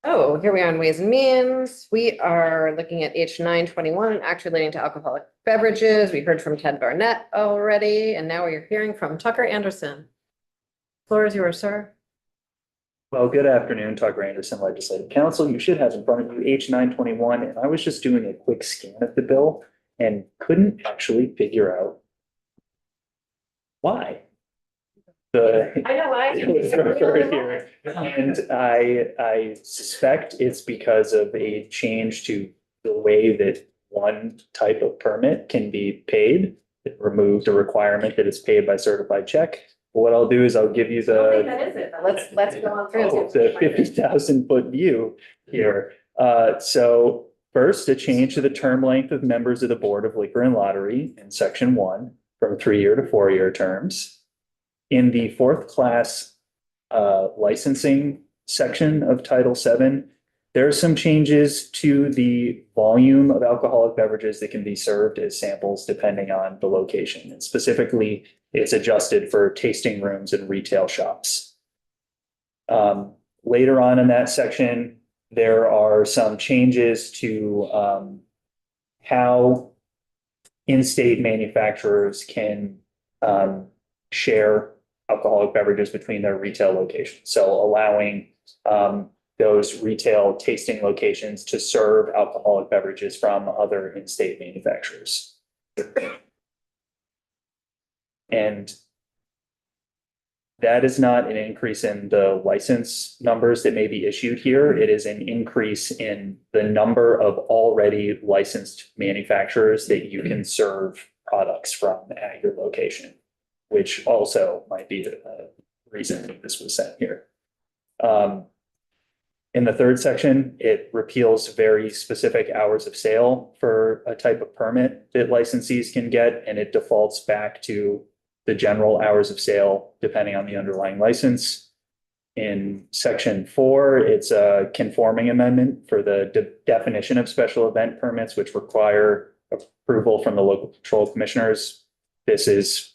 Oh, here we are on Ways and Means. We are looking at H 921, act relating to alcoholic beverages. We heard from Ted Barnett already, and now we're hearing from Tucker Anderson. Floor is yours, sir. Well, good afternoon, Tucker Anderson, Legislative Counsel. You should have in front of you H 921, and I was just doing a quick scan of the bill and couldn't actually figure out why. I know why. It was referred here. And I suspect it's because of a change to the way that one type of permit can be paid. It removed a requirement that it's paid by certified check. What I'll do is I'll give you the. That is it. Let's go on through. Oh, the 50,000 foot view here. So first, a change to the term length of members of the Board of Liquor and Lottery in section 1 from 3-year to 4-year terms. In the fourth class licensing section of Title VII, there are some changes to the volume of alcoholic beverages that can be served as samples depending on the location. And specifically, it's adjusted for tasting rooms and retail shops. Later on in that section, there are some changes to how in-state manufacturers can share alcoholic beverages between their retail locations. So allowing those retail tasting locations to serve alcoholic beverages from other in-state manufacturers. And that is not an increase in the license numbers that may be issued here. It is an increase in the number of already licensed manufacturers that you can serve products from at your location, which also might be a reason that this was sent here. In the third section, it repeals very specific hours of sale for a type of permit that licensees can get, and it defaults back to the general hours of sale depending on the underlying license. In section 4, it's a conforming amendment for the definition of special event permits, which require approval from the local control commissioners. This is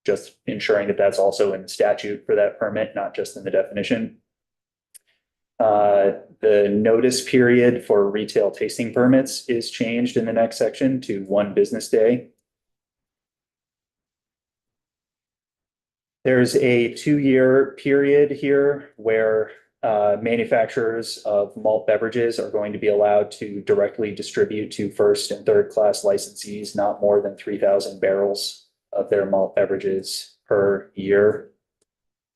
just ensuring that that's also in the statute for that permit, not just in the definition. The notice period for retail tasting permits is changed in the next section to 1 business day. There's a 2-year period here where manufacturers of malt beverages are going to be allowed to directly distribute to first and third class licensees not more than 3,000 barrels of their malt beverages per year.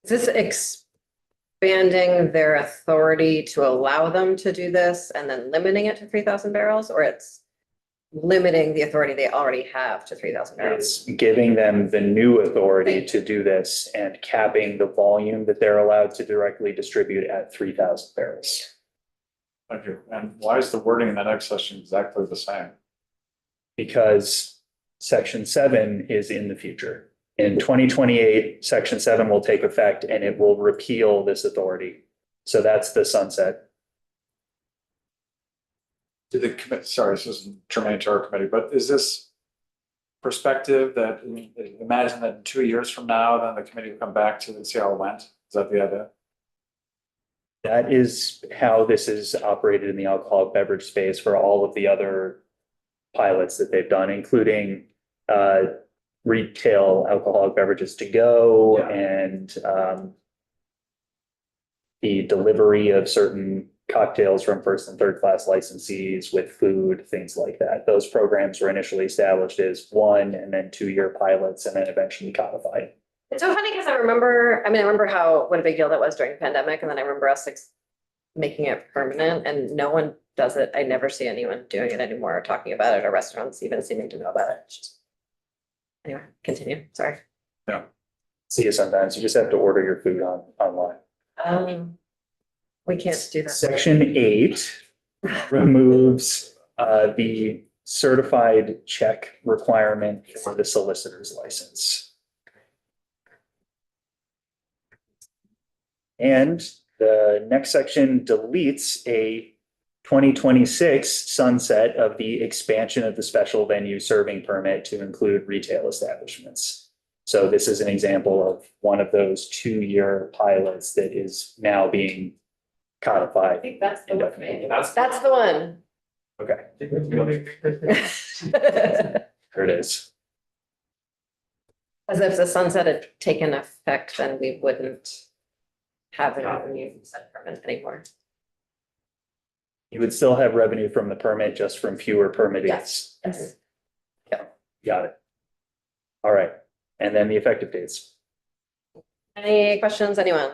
Is this expanding their authority to allow them to do this and then limiting it to 3,000 barrels, or it's limiting the authority they already have to 3,000 barrels? It's giving them the new authority to do this and capping the volume that they're allowed to directly distribute at 3,000 barrels. Thank you. And why is the wording in the next section exactly the same? Because section 7 is in the future. In 2028, section 7 will take effect and it will repeal this authority. So that's the sunset. Did the commit, sorry, this isn't germane to our committee, but is this perspective that imagine that in 2 years from now, then the committee will come back to and see how it went? Is that the idea? That is how this is operated in the alcoholic beverage space for all of the other pilots that they've done, including retail alcoholic beverages to go and the delivery of certain cocktails from first and third class licensees with food, things like that. Those programs were initially established as 1 and then 2-year pilots and then eventually codified. It's so funny because I remember what a big deal that was during the pandemic, and then I remember us making it permanent, and no one does it. I never see anyone doing it anymore or talking about it, or restaurants even seeming to know about it. Anyway, continue. Sorry. Yeah. See you sometimes. You just have to order your food online. We can't do that. Section 8 removes the certified check requirement for the solicitor's license. And the next section deletes a 2026 sunset of the expansion of the special venue serving permit to include retail establishments. So this is an example of one of those 2-year pilots that is now being codify. think that's the indefinitely. That's the one. Okay. There it is. As if the sunset had taken effect, then we wouldn't have an revenue set permit anymore. You would still have revenue from the permit, just from fewer permitted. Yes. Got it. All right, and then the effective dates. Any questions, anyone?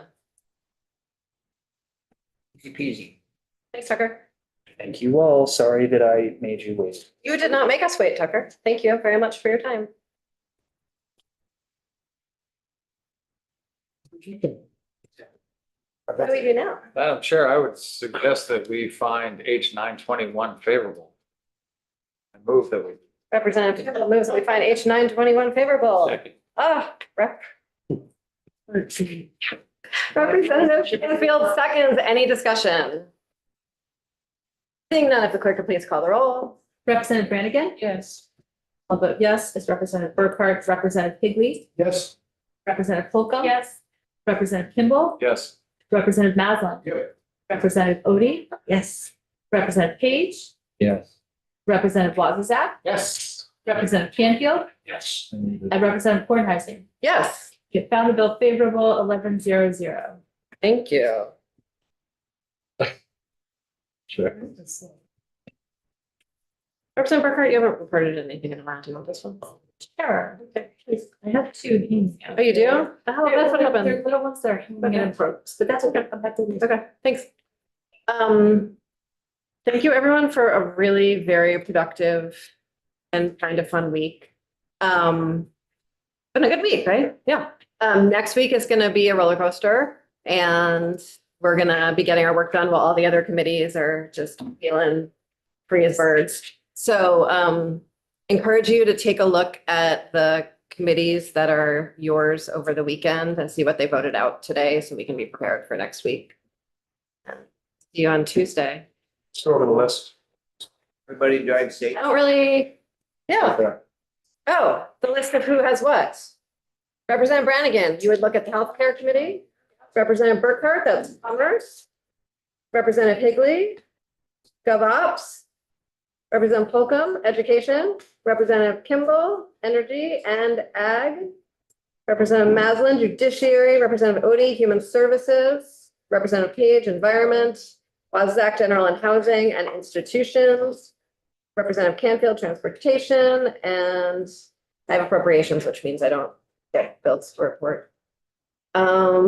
Easy peasy. Thanks, Tucker. Thank you all. Sorry that I made you wait. You did not make us wait, Tucker. Thank you very much for your time. What do we do now? Madam Chair, I would suggest that we find H 921 favorable. I move that we. Representative Campbell moves that we find H 921 favorable. Ah, Representative Canfield seconds. Any discussion? Seeing none, if the clerk could please call the roll. Representative Brannigan? Yes. I'll vote yes. Is Representative Burkhardt, Representative Higley, Yes. Representative Holcomb? Yes. Representative Kimball, Yes. Representative Maslin? Yep. Representative Odie? Yes. Representative Page, Yes. Representative Wazazak, Yes. Representative Canfield, Yes. and Representative Kornheising. Yes, You found the bill favorable, 11-0-0. thank you. Sure. Representative Burkhardt, you haven't reported anything in a round. Do you want this one? Sure. I have two hanging out. Oh, you do? Oh, that's what happened. They're little ones that are hanging in ropes, but that's okay. I'm happy to. Okay, thanks. Thank you everyone for a really very productive and kind of fun week. Been a good week, right? Yeah. Next week is gonna be a roller coaster and we're gonna be getting our work done while all the other committees are just feeling free as birds. So, encourage you to take a look at the committees that are yours over the weekend and see what they voted out today so we can be prepared for next week. See you on Tuesday. Let's go over the list. Everybody drive safe. I don't really, yeah. Oh, the list of who has what. Representative Brannigan, you would look at the healthcare committee. Representative Burkhardt, that's commerce. Representative Higley, GovOps. Representative Holcomb, education. Representative Kimball, energy and ag. Representative Maslin, judiciary. Representative Odie, human services. Representative Page, environment. Wazak, general and housing and institutions. Representative Canfield, transportation, and I have appropriations, which means I don't get bills to report.